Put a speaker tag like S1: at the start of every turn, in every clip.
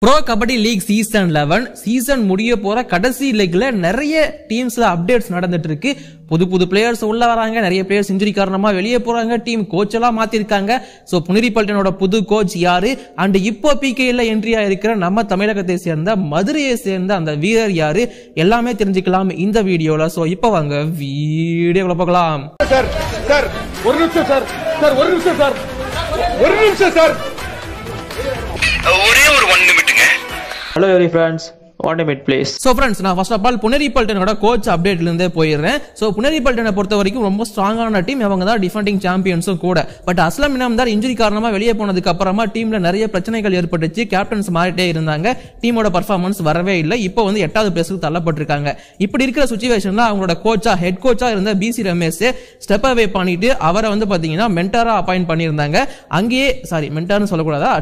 S1: Bro kabaddi league season 11 season முடிய போற கடைசி லெக்ல நிறைய டீம்ஸ்ல அப்டேட்ஸ் நடந்துட்டு இருக்கு. புது பிளேயர்ஸ் உள்ள வராங்க, நிறைய பிளேயர்ஸ் இன்ஜுரி காரணமா வெளியே போறாங்க, டீம் கோச் எல்லாம் மாத்திருக்காங்க. சோ புனிரி பல்டனோட புது கோச் யாரு அண்ட் இப்போ பிகேல என்ட்ரி ஆயிருக்கிற நம்ம தமிழகத்தை சேர்ந்த மதுரையை சேர்ந்த அந்த வீரர் யாரு எல்லாமே தெரிஞ்சுக்கலாம் இந்த வீடியோல. சோ இப்போ வாங்க வீடியோல பார்க்கலாம்.
S2: சார் ஒரு நிமிஷம் சார் ஒரே ஒரு 1 நிமிட்டுங்க.
S3: Hello every friends, 1 minute please.
S1: So friends, நான் first of all புனரி பல்டனோட கோச் அப்டேட்ல இருந்தே போயிடுறேன். சோ புனரி பல்டனை பொறுத்த வரைக்கும் ரொம்ப ஸ்ட்ராங்கான டீம், அவங்க தான் டிஃபெண்டிங் சாம்பியன்ஸும் கூட. பட் அஸ்லம் இனாம்தார் இன்ஜுரி காரணமா வெளியே போனதுக்கு அப்புறமா டீம்ல நிறைய பிரச்சனைகள் ஏற்பட்டுச்சு. கேப்டன்ஸ் மாறிட்டே இருந்தாங்க, டீமோட பர்ஃபார்மன்ஸ் வரவே இல்லை. இப்போ வந்து 8வது பிளேஸ்க்கு தள்ளப்பட்டிருக்காங்க. இப்படி இருக்கிற சிச்சுவேஷன்ல அவங்களோட கோச்சா ஹெட் கோச்சா இருந்த பிசி ரமேஷ் ஸ்டெப் அவே பண்ணிட்டு அவரை வந்து பாத்தீங்கன்னா மென்டாரா அப்பாயிண்ட் பண்ணியிருந்தாங்க. அங்கேயே மென்டார்னு சொல்லக்கூடாதா,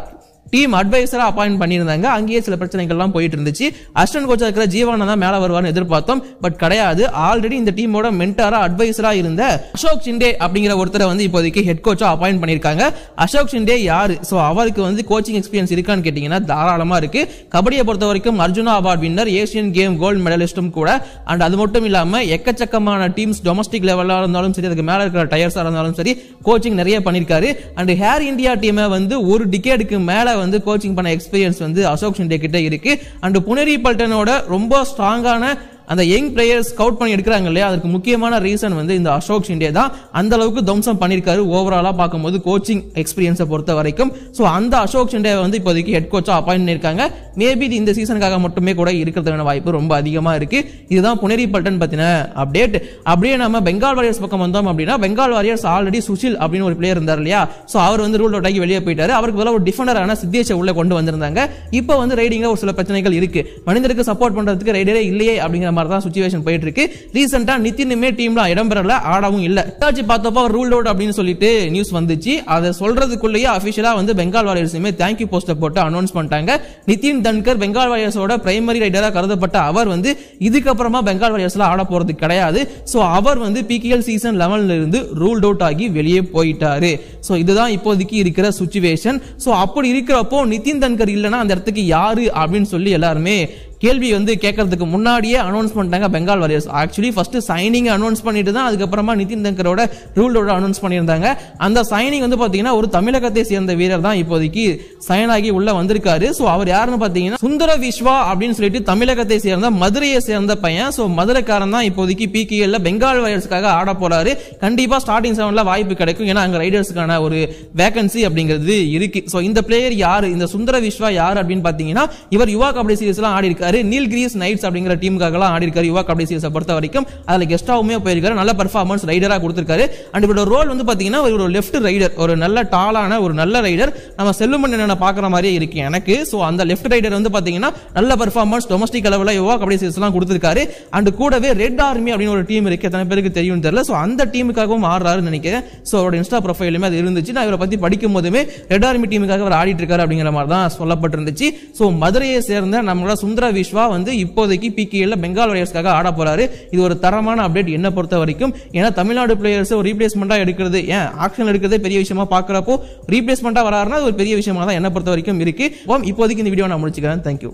S1: டீம் அட்வைசரா அப்பாயிண்ட் பண்ணியிருந்தாங்க. அங்கேயே சில பிரச்சனைகள்லாம் போயிட்டு இருந்துச்சு. அசிஸ்டன்ட் கோச்சா இருக்கிற ஜீவானா தான் மேல வருவார்னு எதிர்பார்த்தோம், பட் கிடையாது. ஆல்ரெடி இந்த டீமோட மென்டாரா அட்வைசரா இருந்த அசோக் ஷிண்டே அப்படிங்கிற ஒருத்தரை வந்து இப்போதைக்கு ஹெட் கோச்சா அப்பாயிண்ட் பண்ணிருக்காங்க. அசோக் ஷிண்டே யாரு? சோ அவருக்கு வந்து கோச்சிங் எக்ஸ்பீரியன்ஸ் இருக்கான்னு கேட்டீங்கன்னா தாராளமா இருக்கு. கபடியை பொறுத்த வரைக்கும் Arjuna award winner, Asian game gold மெடலிஸ்டும் கூட. அண்ட் அது மட்டும் இல்லாம எக்கச்சக்கமான டீம்ஸ் டொமஸ்டிக் லெவலா இருந்தாலும் சரி, அதுக்கு மேல இருக்கிற டயர்ஸா இருந்தாலும் சரி, கோச்சிங் நிறைய பண்ணிருக்காரு. அண்ட் ஹேர் இந்தியா டீமை வந்து ஒரு டிகேடுக்கு மேல வந்து கோச்சிங் பண்ண எக்ஸ்பீரியன்ஸ் வந்து அசோக் ஷிண்டே கிட்ட இருக்கு. அண்ட் புனரி பல்டனோட ரொம்ப ஸ்ட்ராங்கான அந்த யங் பிளேயர்ஸ் ஸ்கவுட் பண்ணி எடுக்கிறாங்க இல்லையா, அதுக்கு முக்கியமான ரீசன் வந்து இந்த அசோக் ஷிண்டே தான். அந்த அளவுக்கு தம்சம் பண்ணிருக்காரு ஓவராலா பார்க்கும்போது கோச்சிங் எக்ஸ்பீரியன்ஸை பொறுத்த வரைக்கும். சோ அந்த அசோக் ஷிண்டே வந்து இப்போதைக்கு ஹெட் கோச்சா அப்பாயிண்ட் பண்ணிருக்காங்க. மேபி இந்த சீசனுக்காக மட்டுமே கூட இருக்கிறதுக்கான வாய்ப்பு ரொம்ப அதிகமா இருக்கு. இதுதான் புனரி பல்டன் பத்தின அப்டேட். அப்படியே நம்ம பெங்கால் வாரியர்ஸ் பக்கம் வந்தோம் அப்படின்னா, பெங்கால் வாரியர்ஸ் ஆல்ரெடி சுஷில் அப்படின்னு ஒரு பிளேயர் இருந்தார் இல்லையா, சோ அவர் வந்து ரூல் அவுட் ஆகி வெளியே போயிட்டாரு. அவருக்கு பதிலாக ஒரு டிஃபெண்டரான சித்தேஷை உள்ள கொண்டு வந்திருந்தாங்க. இப்போ வந்து ரைடிங்ல ஒரு சில பிரச்சனைகள் இருக்கு, மனிதருக்கு சப்போர்ட் பண்றதுக்கு ரைடரே இல்லையே அப்படிங்கிற தான் சிச்சுவேஷன் போயிட்டு இருக்கு. ரீசெண்டா நிதினுமே டீம்ல இடம் பெறல, ஆடவும் இல்ல. பார்த்தப்போ ரூல் அவுட் அப்படின்னு சொல்லிட்டு நியூஸ் வந்துச்சு. அதை சொல்றதுக்குள்ளேயே அபிஷியலா வந்து பெங்கால் வாரியர்ஸுமே தேங்க்யூ போஸ்டர் போட்டு அனௌன்ஸ் பண்ணிட்டாங்க. நிதின் தன்கர் பெங்கால் வாரியர்ஸோட பிரைமரி ரைடரா கருதப்பட்ட அவர் வந்து இதுக்கப்புறமா பெங்கால் வாரியர்ஸ்ல ஆட போறது கிடையாது. சோ அவர் வந்து பிகேஎல் சீசன் 11ல இருந்து ரூல்ட் அவுட் ஆகி வெளியே போயிட்டாரு. சோ இதுதான் இப்போதைக்கு இருக்கிற சிச்சுவேஷன். சோ அப்படி இருக்கிறப்போ நிதின் தன்கர் இல்லனா அந்த இடத்துக்கு யாரு அப்படின்னு சொல்லி எல்லாருமே கேள்வி வந்து கேட்கறதுக்கு முன்னாடியே அனௌன்ஸ் பண்ணிட்டாங்க Bengal warriors. Actually first signing announce பண்ணிட்டு தான் அதுக்கப்புறமா நிதின் தன்கரோட ரூலோட அனௌன்ஸ் பண்ணியிருந்தாங்க. அந்த சைனிங் வந்து பாத்தீங்கன்னா ஒரு தமிழகத்தை சேர்ந்த வீரர் தான் இப்போதைக்கு சைன் ஆகி உள்ள வந்திருக்காரு. சோ அவர் யாருன்னு பாத்தீங்கன்னா சுந்தர விஸ்வா அப்படின்னு சொல்லிட்டு தமிழகத்தை சேர்ந்த மதுரையை சேர்ந்த பையன். சோ மதுரைக்காரன் தான் இப்போதைக்கு பிகேஎல்ல பெங்கால் வாரியர்ஸ்க்காக ஆட போறாரு. கண்டிப்பா ஸ்டார்டிங் 7ல வாய்ப்பு கிடைக்கும், ஏன்னா அங்க ரைடர்ஸ்க்கான ஒரு வேகன்சி அப்படிங்கிறது இருக்கு. சோ இந்த பிளேயர் யாரு, இந்த சுந்தர விஸ்வா யாரு அப்படின்னு பாத்தீங்கன்னா, இவர் யுவா கபடி சீரிஸ் எல்லாம் ஆடி இருக்காரு. நீல்கிரிஸ் நைட்ஸ் அப்படிங்கிற டீமுக்காக ஆடி இருக்காரு யுவா கபடி சீரிஸை பொறுத்த வரைக்கும். அதுல கெஸ்டாவுமே போயிருக்காரு, நல்ல பெர்ஃபார்மன்ஸ் ரைடரா கொடுத்திருக்காரு. அண்ட் இவரோட ரோல் வந்து பாத்தீங்கன்னா ஒரு லெஃப்ட் ரைடர், ஒரு நல்ல டாலான ஒரு நல்ல ரைடர். நம்ம செல்லுமன் என்ன பாக்குற மாதிரியே இருக்கு எனக்கு. சோ அந்த லெஃப்ட் ரைடர் வந்து பாத்தீங்கன்னா நல்ல பெர்ஃபார்மன்ஸ் டொமஸ்டிக் அளவுல யுவா கபடி சீரிஸ் எல்லாம் கொடுத்திருக்காரு. அண்ட் கூடவே ரெட் ஆர்மி அப்படின்னு ஒரு டீம் இருக்கு, எத்தனை பேருக்கு தெரியும் தெரியல. சோ அந்த டீமுக்காகவும் ஆடுறாருன்னு நினைக்கிறேன். சோ அவரோட இன்ஸ்டா ப்ரொஃபைலுமே அது இருந்துச்சு. நான் இவரை பத்தி படிக்கும் போதுமே ரெட் ஆர்மி டீமுக்காக அவர் ஆடிட்டு இருக்காரு அப்படிங்கிற மாதிரி தான் சொல்லப்பட்டிருந்துச்சு. சோ மதுரையை சேர்ந்த நம்மளோட சுந்தர விஸ்வா வந்து இப்போதைக்கு பிகேஎல்ல பெங்கால் வாரியர்ஸ்க்காக ஆட போறாரு. இது ஒரு தரமான அப்டேட் என்ன பொறுத்த வரைக்கும். ஏன்னா தமிழ்நாடு பிளேயர்ஸ் ஒரு ரீப்ளேஸ்மெண்டா எடுக்கிறது, ஏன் ஆக்ஷன் எடுக்கிறதே பெரிய விஷயமா பாக்குறப்போ ரீப்ளேஸ்மெண்டா வராருன்னா அது ஒரு பெரிய விஷயமா தான் என்ன பொறுத்த வரைக்கும் இருக்கு. இப்போதைக்கு இந்த வீடியோ நான் முடிச்சுக்கிறேன். தேங்க்யூ.